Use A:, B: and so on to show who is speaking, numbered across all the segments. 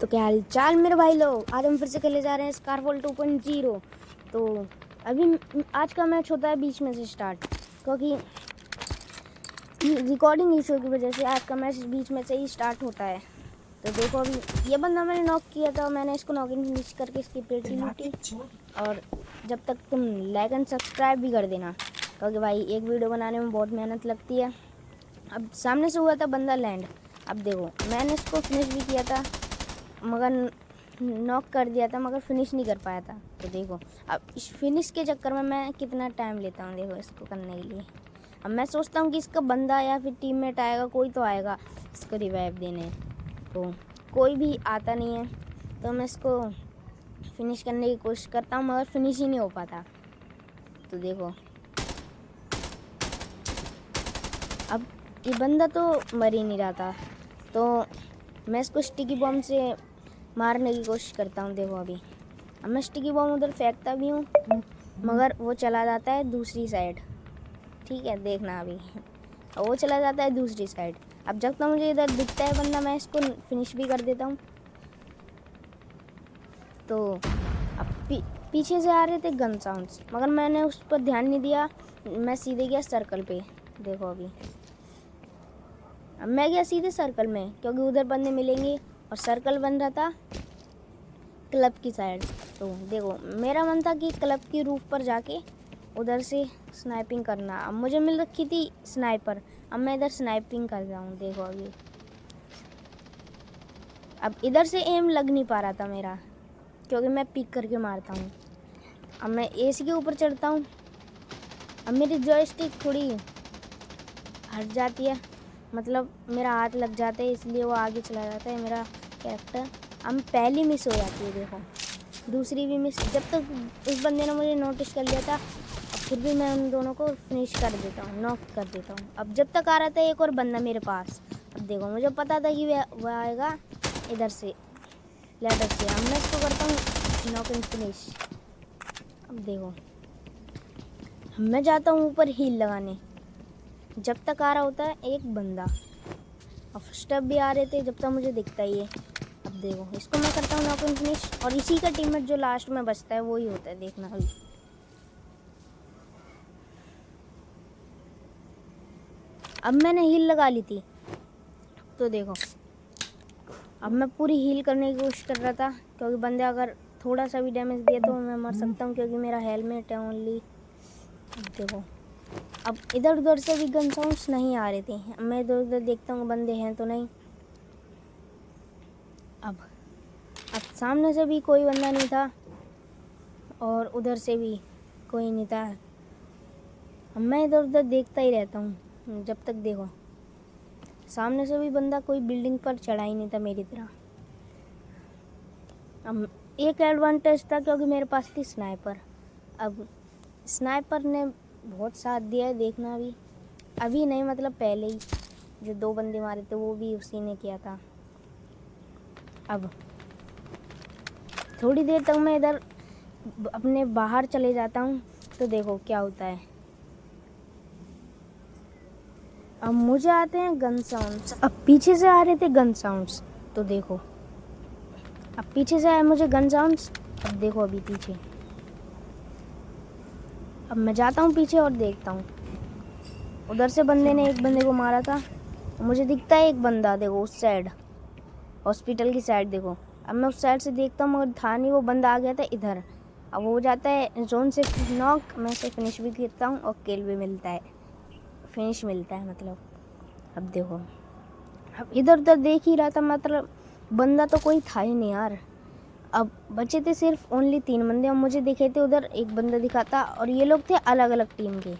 A: तो क्या हाल चाल मेरे भाई लोग, आज हम फिर से खेले जा रहे हैं स्कारफॉल 2.0। तो अभी आज का मैच होता है बीच में से स्टार्ट, क्योंकि रिकॉर्डिंग इशू की वजह से आज का मैच बीच में से ही स्टार्ट होता है। तो देखो, अभी ये बंदा मैंने नॉक किया था, मैंने इसको नॉक इन फिनिश करके इसकी पेटी लूटी। और जब तक तुम लाइक एंड सब्सक्राइब भी कर देना, क्योंकि भाई एक वीडियो बनाने में बहुत मेहनत लगती है। अब सामने से हुआ था बंदा लैंड। अब देखो, मैंने इसको फिनिश भी किया था, मगर नॉक कर दिया था, मगर फिनिश नहीं कर पाया था। तो देखो, अब इस फिनिश के चक्कर में मैं कितना टाइम लेता हूँ देखो इसको करने के लिए। अब मैं सोचता हूँ कि इसका बंदा या फिर टीममेट आएगा, कोई तो आएगा इसको रिवाइव देने। तो कोई भी आता नहीं है, तो मैं इसको फिनिश करने की कोशिश करता हूँ, मगर फिनिश ही नहीं हो पाता। तो देखो, अब ये बंदा तो मर ही नहीं रहा था, तो मैं इसको स्टिकी बॉम्ब से मारने की कोशिश करता हूँ। देखो, अभी अब मैं स्टिकी बॉम्ब उधर फेंकता भी हूँ, मगर वो चला जाता है दूसरी साइड। ठीक है, देखना अभी वो चला जाता है दूसरी साइड। अब जब तक मुझे इधर दिखता है बंदा, मैं इसको फिनिश भी कर देता हूँ। तो अब पीछे से आ रहे थे गन साउंड्स, मगर मैंने उस पर ध्यान नहीं दिया, मैं सीधे गया सर्कल पे। देखो, अभी अब मैं गया सीधे सर्कल में, क्योंकि उधर बंदे मिलेंगे, और सर्कल बन रहा था क्लब की साइड। तो देखो, मेरा मन था कि क्लब की रूफ पर जाके उधर से स्नाइपिंग करना। अब मुझे मिल रखी थी स्नाइपर, अब मैं इधर स्नाइपिंग कर रहा हूँ। देखो, अभी अब इधर से एम लग नहीं पा रहा था मेरा, क्योंकि मैं पिक करके मारता हूँ। अब मैं एसी के ऊपर चढ़ता हूँ, अब मेरी जॉयस्टिक थोड़ी हट जाती है, मतलब मेरा हाथ लग जाता है, इसलिए वो आगे चला जाता है मेरा कैरेक्टर। अब पहली मिस हो जाती है, देखो दूसरी भी मिस। जब तक उस बंदे ने मुझे नोटिस कर लिया था, अब फिर भी मैं उन दोनों को फिनिश कर देता हूँ, नॉक कर देता हूँ। अब जब तक आ रहा था एक और बंदा मेरे पास, अब देखो मुझे पता था कि वह आएगा इधर से लैडर से। अब मैं इसको करता हूँ नॉक एंड फिनिश। अब देखो, मैं जाता हूँ ऊपर हील लगाने, जब तक आ रहा होता है एक बंदा, और स्टेप भी आ रहे थे जब तक मुझे दिखता ही है। अब देखो, इसको मैं करता हूँ नॉक एंड फिनिश, और इसी का टीममेट जो लास्ट में बचता है वही होता है, देखना अभी। अब मैंने हील लगा ली थी, तो देखो अब मैं पूरी हील करने की कोशिश कर रहा था, क्योंकि बंदे अगर थोड़ा सा भी डैमेज दिए तो मैं मर सकता हूँ, क्योंकि मेरा हेलमेट है ओनली। देखो, अब इधर उधर से भी गन साउंड्स नहीं आ रहे थे, अब मैं इधर उधर देखता हूँ बंदे हैं तो नहीं। अब सामने से भी कोई बंदा नहीं था, और उधर से भी कोई नहीं था। अब मैं इधर उधर देखता ही रहता हूँ, जब तक देखो सामने से भी बंदा कोई बिल्डिंग पर चढ़ा ही नहीं था मेरी तरह। अब एक एडवांटेज था, क्योंकि मेरे पास थी स्नाइपर। अब स्नाइपर ने बहुत साथ दिया है, देखना अभी नहीं, मतलब पहले ही जो 2 बंदे मारे थे वो भी उसी ने किया था। अब थोड़ी देर तक मैं इधर अपने बाहर चले जाता हूँ, तो देखो क्या होता है। अब मुझे आते हैं गन साउंड्स, अब पीछे से आ रहे थे गन साउंड्स। तो देखो, अब पीछे से आए मुझे गन साउंड्स। अब देखो, अभी पीछे, अब मैं जाता हूँ पीछे और देखता हूँ, उधर से बंदे ने एक बंदे को मारा था। मुझे दिखता है एक बंदा, देखो उस साइड हॉस्पिटल की साइड। देखो, अब मैं उस साइड से देखता हूँ, मगर था नहीं, वो बंदा आ गया था इधर। अब वो हो जाता है जोन से नॉक, मैं से फिनिश भी करता हूँ, और किल भी मिलता है, फिनिश मिलता है मतलब। अब देखो, अब इधर उधर देख ही रहा था, मतलब बंदा तो कोई था ही नहीं यार। अब बचे थे सिर्फ ओनली 3 बंदे, और मुझे दिखे थे उधर एक बंदा दिखा था, और ये लोग थे अलग अलग टीम के।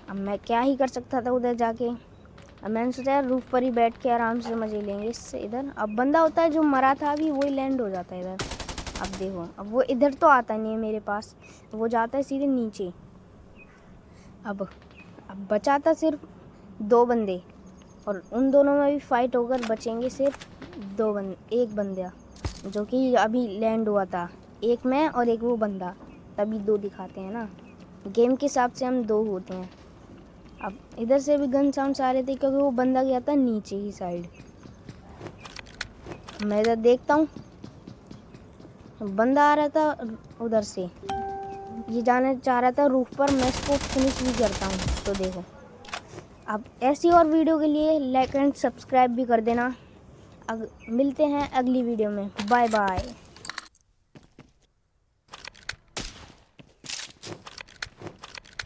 A: अब मैं क्या ही कर सकता था उधर जाके। अब मैंने सोचा यार रूफ पर ही बैठ के आराम से मजे लेंगे इससे। इधर अब बंदा होता है जो मरा था अभी, वही लैंड हो जाता है इधर। अब देखो, अब वो इधर तो आता नहीं है मेरे पास, वो जाता है सीधे नीचे। अब बचा था सिर्फ 2 बंदे, और उन दोनों में भी फाइट होकर बचेंगे सिर्फ 2 बंदे, एक बंदा जो कि अभी लैंड हुआ था, एक मैं और एक वो बंदा, तभी 2 दिखाते हैं ना, गेम के हिसाब से हम 2 होते हैं। अब इधर से भी गन साउंड्स आ रहे थे, क्योंकि वो बंदा गया था नीचे ही साइड। मैं इधर देखता हूँ, बंदा आ रहा था उधर से, ये जाना चाह रहा था रूफ पर, मैं इसको फिनिश भी करता हूँ। तो देखो, अब ऐसी और वीडियो के लिए लाइक एंड सब्सक्राइब भी कर देना। मिलते हैं अगली वीडियो में। Bye bye.